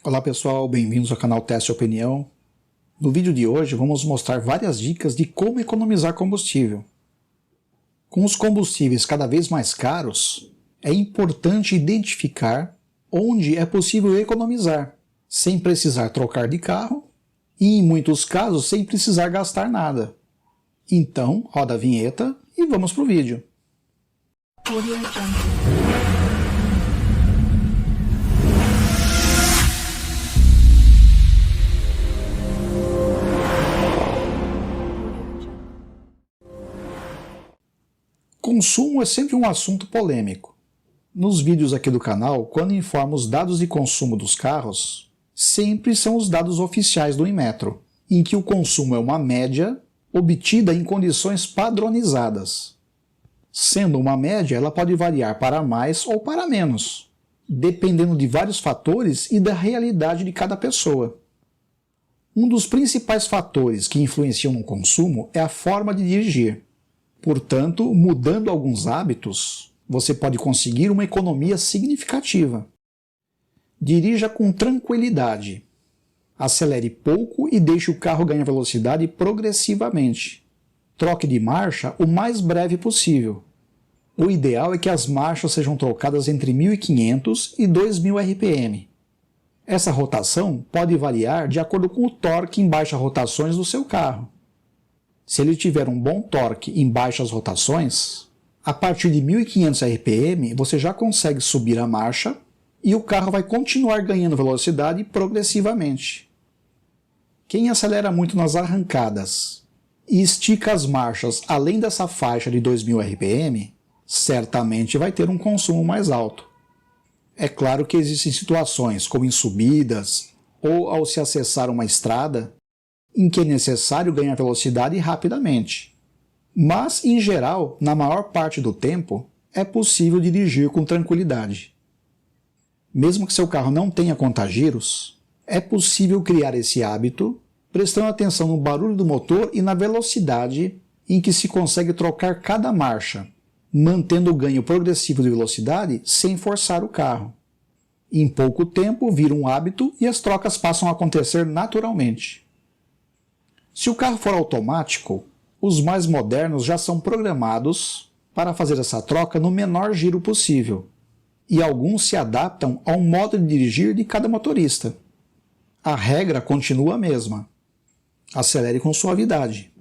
Olá pessoal, bem-vindos ao canal Teste Opinião. No vídeo de hoje vamos mostrar várias dicas de como economizar combustível. Com os combustíveis cada vez mais caros, é importante identificar onde é possível economizar, sem precisar trocar de carro e, em muitos casos, sem precisar gastar nada. Então, roda a vinheta e vamos para o vídeo. Consumo é sempre um assunto polêmico. Nos vídeos aqui do canal, quando informo os dados de consumo dos carros, sempre são os dados oficiais do Inmetro, em que o consumo é uma média obtida em condições padronizadas. Sendo uma média, ela pode variar para mais ou para menos, dependendo de vários fatores e da realidade de cada pessoa. Um dos principais fatores que influenciam no consumo é a forma de dirigir. Portanto, mudando alguns hábitos, você pode conseguir uma economia significativa. Dirija com tranquilidade. Acelere pouco e deixe o carro ganhar velocidade progressivamente. Troque de marcha o mais breve possível. O ideal é que as marchas sejam trocadas entre 1.500 e 2.000 RPM. Essa rotação pode variar de acordo com o torque em baixas rotações do seu carro. Se ele tiver um bom torque em baixas rotações, a partir de 1.500 RPM você já consegue subir a marcha e o carro vai continuar ganhando velocidade progressivamente. Quem acelera muito nas arrancadas e estica as marchas além dessa faixa de 2.000 RPM, certamente vai ter um consumo mais alto. É claro que existem situações, como em subidas ou ao se acessar uma estrada, em que é necessário ganhar velocidade rapidamente. Mas, em geral, na maior parte do tempo, é possível dirigir com tranquilidade. Mesmo que seu carro não tenha contagiros, é possível criar esse hábito prestando atenção no barulho do motor e na velocidade em que se consegue trocar cada marcha, mantendo o ganho progressivo de velocidade sem forçar o carro. Em pouco tempo, vira um hábito e as trocas passam a acontecer naturalmente. Se o carro for automático, os mais modernos já são programados para fazer essa troca no menor giro possível, e alguns se adaptam ao modo de dirigir de cada motorista. A regra continua a mesma. Acelere com suavidade.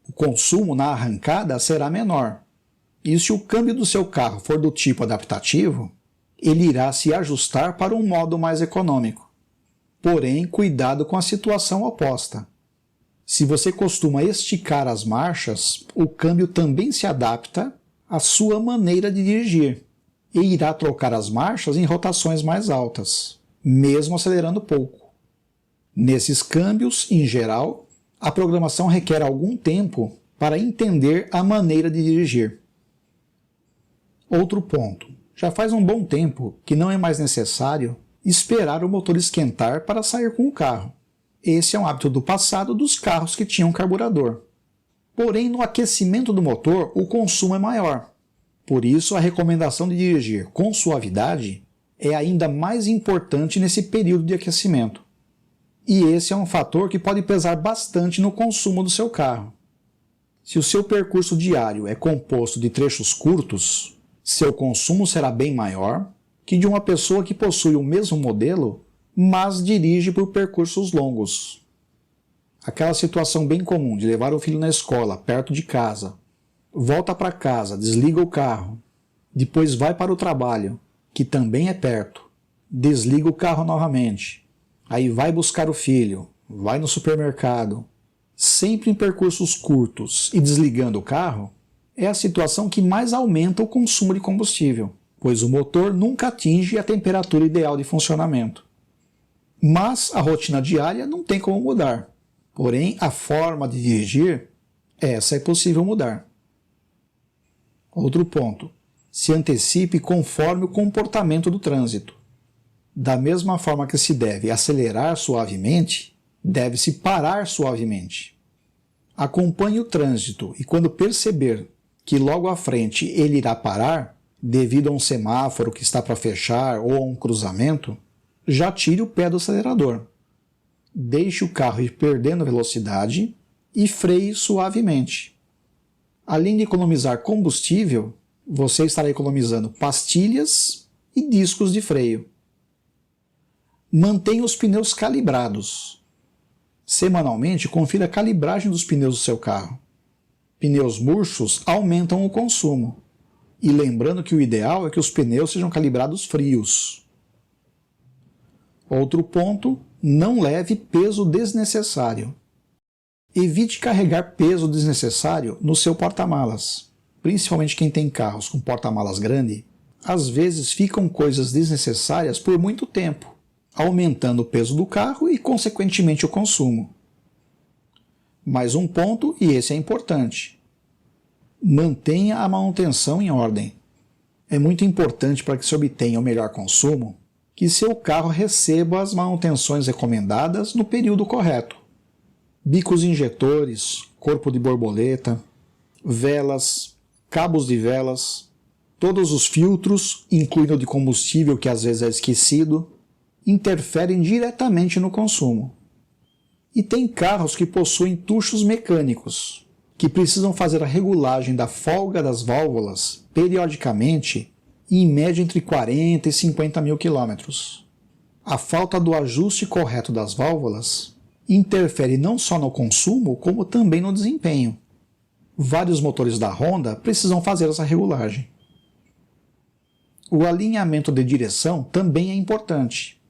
O consumo na arrancada será menor, e se o câmbio do seu carro for do tipo adaptativo, ele irá se ajustar para um modo mais econômico. Porém, cuidado com a situação oposta. Se você costuma esticar as marchas, o câmbio também se adapta à sua maneira de dirigir e irá trocar as marchas em rotações mais altas, mesmo acelerando pouco. Nesses câmbios, em geral, a programação requer algum tempo para entender a maneira de dirigir. Outro ponto. Já faz um bom tempo que não é mais necessário esperar o motor esquentar para sair com o carro. Esse é um hábito do passado dos carros que tinham carburador. Porém, no aquecimento do motor, o consumo é maior. Por isso, a recomendação de dirigir com suavidade é ainda mais importante nesse período de aquecimento. E esse é um fator que pode pesar bastante no consumo do seu carro. Se o seu percurso diário é composto de trechos curtos, seu consumo será bem maior que de uma pessoa que possui o mesmo modelo, mas dirige por percursos longos. Aquela situação bem comum de levar o filho na escola, perto de casa, volta para casa, desliga o carro, depois vai para o trabalho, que também é perto, desliga o carro novamente, aí vai buscar o filho, vai no supermercado, sempre em percursos curtos e desligando o carro, é a situação que mais aumenta o consumo de combustível, pois o motor nunca atinge a temperatura ideal de funcionamento. Mas a rotina diária não tem como mudar. Porém, a forma de dirigir, essa é possível mudar. Outro ponto. Se antecipe conforme o comportamento do trânsito. Da mesma forma que se deve acelerar suavemente, deve-se parar suavemente. Acompanhe o trânsito e quando perceber que logo à frente ele irá parar, devido a um semáforo que está para fechar ou a um cruzamento, já tire o pé do acelerador. Deixe o carro ir perdendo velocidade e freie suavemente. Além de economizar combustível, você estará economizando pastilhas e discos de freio. Mantenha os pneus calibrados. Semanalmente, confira a calibragem dos pneus do seu carro. Pneus murchos aumentam o consumo. E lembrando que o ideal é que os pneus sejam calibrados frios. Outro ponto, não leve peso desnecessário. Evite carregar peso desnecessário no seu porta-malas. Principalmente quem tem carros com porta-malas grande, às vezes ficam coisas desnecessárias por muito tempo, aumentando o peso do carro e, consequentemente, o consumo. Mais um ponto, e esse é importante. Mantenha a manutenção em ordem. É muito importante para que se obtenha o melhor consumo que seu carro receba as manutenções recomendadas no período correto. Bicos injetores, corpo de borboleta, velas, cabos de velas, todos os filtros, incluindo o de combustível que às vezes é esquecido, interferem diretamente no consumo. E tem carros que possuem tuchos mecânicos, que precisam fazer a regulagem da folga das válvulas periodicamente, em média entre 40 e 50 mil quilômetros. A falta do ajuste correto das válvulas interfere não só no consumo, como também no desempenho. Vários motores da Honda precisam fazer essa regulagem. O alinhamento de direção também é importante.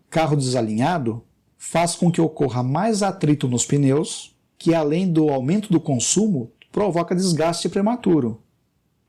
Carro desalinhado faz com que ocorra mais atrito nos pneus, que além do aumento do consumo, provoca desgaste prematuro.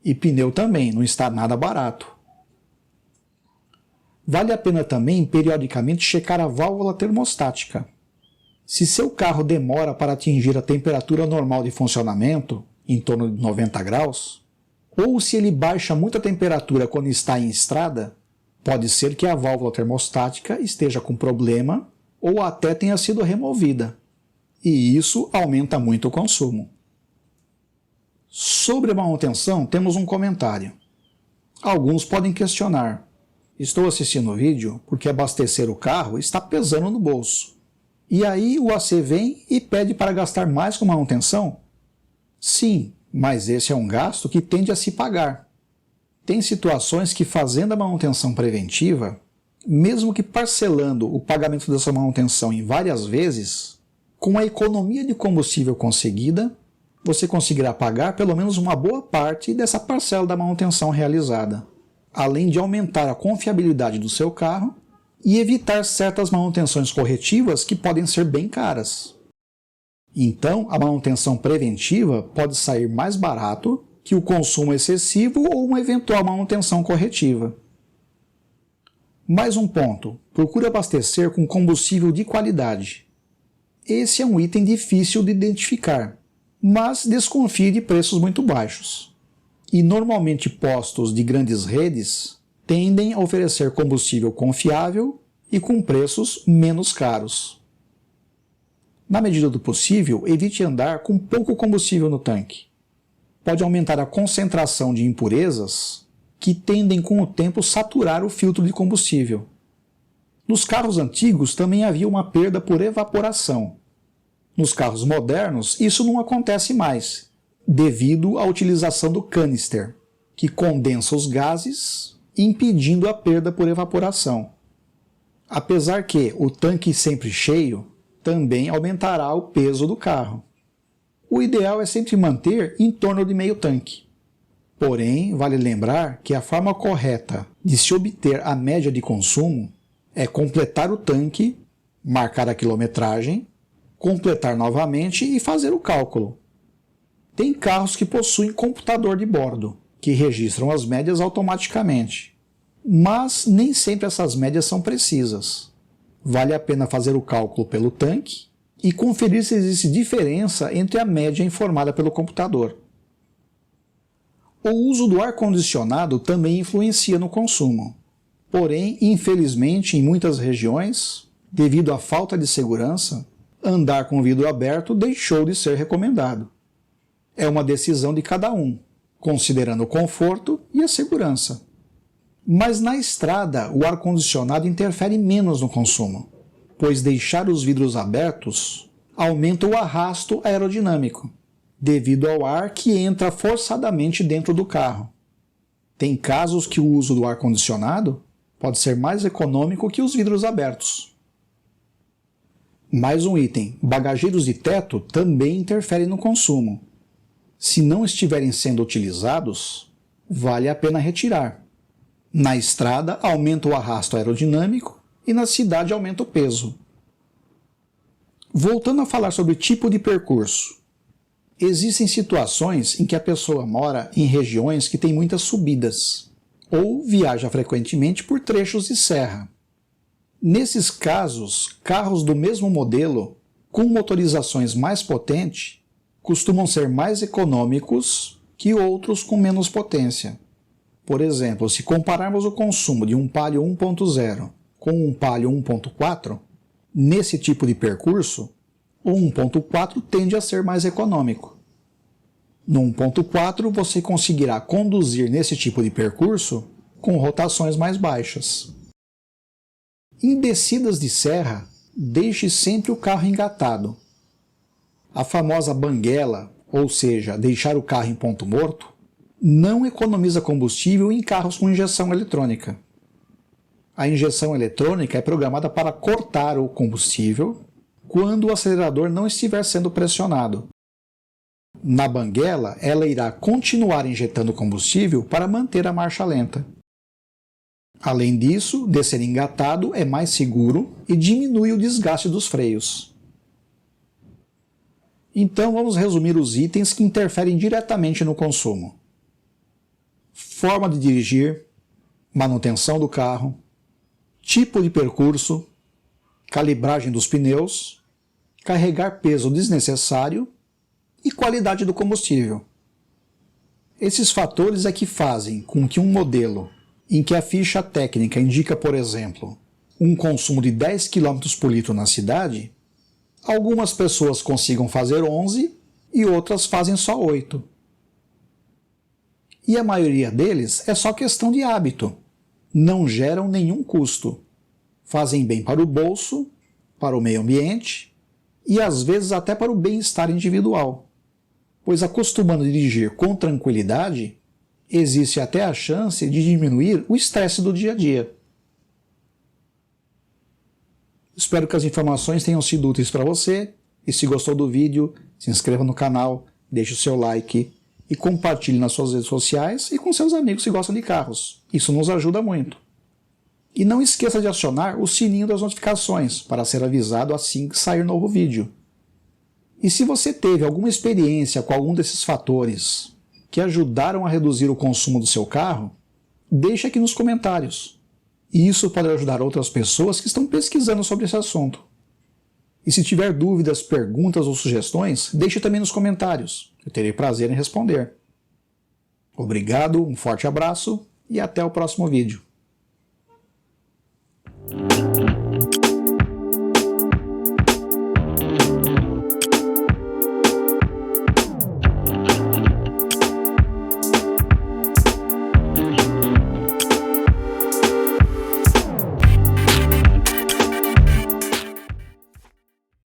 E pneu também não está nada barato. Vale a pena também periodicamente checar a válvula termostática. Se seu carro demora para atingir a temperatura normal de funcionamento, em torno de 90 graus, ou se ele baixa muito a temperatura quando está em estrada, pode ser que a válvula termostática esteja com problema ou até tenha sido removida, e isso aumenta muito o consumo. Sobre a manutenção, temos um comentário. Alguns podem questionar: estou assistindo o vídeo porque abastecer o carro está pesando no bolso. E aí o AC vem e pede para gastar mais com manutenção? Sim, mas esse é um gasto que tende a se pagar. Tem situações que, fazendo a manutenção preventiva, mesmo que parcelando o pagamento dessa manutenção em várias vezes, com a economia de combustível conseguida, você conseguirá pagar pelo menos uma boa parte dessa parcela da manutenção realizada, além de aumentar a confiabilidade do seu carro e evitar certas manutenções corretivas que podem ser bem caras. Então, a manutenção preventiva pode sair mais barato que o consumo excessivo ou uma eventual manutenção corretiva. Mais um ponto: procure abastecer com combustível de qualidade. Esse é um item difícil de identificar, mas desconfie de preços muito baixos. E normalmente postos de grandes redes tendem a oferecer combustível confiável e com preços menos caros. Na medida do possível, evite andar com pouco combustível no tanque. Pode aumentar a concentração de impurezas que tendem com o tempo saturar o filtro de combustível. Nos carros antigos também havia uma perda por evaporação. Nos carros modernos, isso não acontece mais, devido à utilização do canister, que condensa os gases, impedindo a perda por evaporação. Apesar que o tanque sempre cheio também aumentará o peso do carro. O ideal é sempre manter em torno de meio tanque. Porém, vale lembrar que a forma correta de se obter a média de consumo é completar o tanque, marcar a quilometragem, completar novamente e fazer o cálculo. Tem carros que possuem computador de bordo, que registram as médias automaticamente. Mas nem sempre essas médias são precisas. Vale a pena fazer o cálculo pelo tanque e conferir se existe diferença entre a média informada pelo computador. O uso do ar-condicionado também influencia no consumo. Porém, infelizmente, em muitas regiões, devido à falta de segurança, andar com o vidro aberto deixou de ser recomendado. É uma decisão de cada um, considerando o conforto e a segurança. Mas na estrada, o ar-condicionado interfere menos no consumo, pois deixar os vidros abertos aumenta o arrasto aerodinâmico, devido ao ar que entra forçadamente dentro do carro. Tem casos que o uso do ar-condicionado pode ser mais econômico que os vidros abertos. Mais um item: bagageiros de teto também interferem no consumo. Se não estiverem sendo utilizados, vale a pena retirar. Na estrada, aumenta o arrasto aerodinâmico e na cidade aumenta o peso. Voltando a falar sobre tipo de percurso. Existem situações em que a pessoa mora em regiões que têm muitas subidas, ou viaja frequentemente por trechos de serra. Nesses casos, carros do mesmo modelo, com motorizações mais potentes, costumam ser mais econômicos que outros com menos potência. Por exemplo, se compararmos o consumo de um Palio 1.0 com um Palio 1.4, nesse tipo de percurso, o 1.4 tende a ser mais econômico. No 1.4 você conseguirá conduzir nesse tipo de percurso com rotações mais baixas. Em descidas de serra, deixe sempre o carro engatado. A famosa banguela, ou seja, deixar o carro em ponto morto, não economiza combustível em carros com injeção eletrônica. A injeção eletrônica é programada para cortar o combustível quando o acelerador não estiver sendo pressionado. Na banguela, ela irá continuar injetando combustível para manter a marcha lenta. Além disso, descer engatado é mais seguro e diminui o desgaste dos freios. Então vamos resumir os itens que interferem diretamente no consumo. Forma de dirigir, manutenção do carro, tipo de percurso, calibragem dos pneus, carregar peso desnecessário e qualidade do combustível. Esses fatores é que fazem com que um modelo em que a ficha técnica indica, por exemplo, um consumo de 10 km por litro na cidade, algumas pessoas consigam fazer 11 e outras fazem só 8. E a maioria deles é só questão de hábito. Não geram nenhum custo. Fazem bem para o bolso, para o meio ambiente e às vezes até para o bem-estar individual. Pois acostumando a dirigir com tranquilidade, existe até a chance de diminuir o estresse do dia a dia. Espero que as informações tenham sido úteis para você e se gostou do vídeo, se inscreva no canal, deixe o seu like e compartilhe nas suas redes sociais e com seus amigos que gostam de carros. Isso nos ajuda muito. E não esqueça de acionar o sininho das notificações para ser avisado assim que sair novo vídeo. E se você teve alguma experiência com algum desses fatores que ajudaram a reduzir o consumo do seu carro, deixe aqui nos comentários. E isso pode ajudar outras pessoas que estão pesquisando sobre esse assunto. E se tiver dúvidas, perguntas ou sugestões, deixe também nos comentários. Eu terei prazer em responder. Obrigado, um forte abraço e até o próximo vídeo.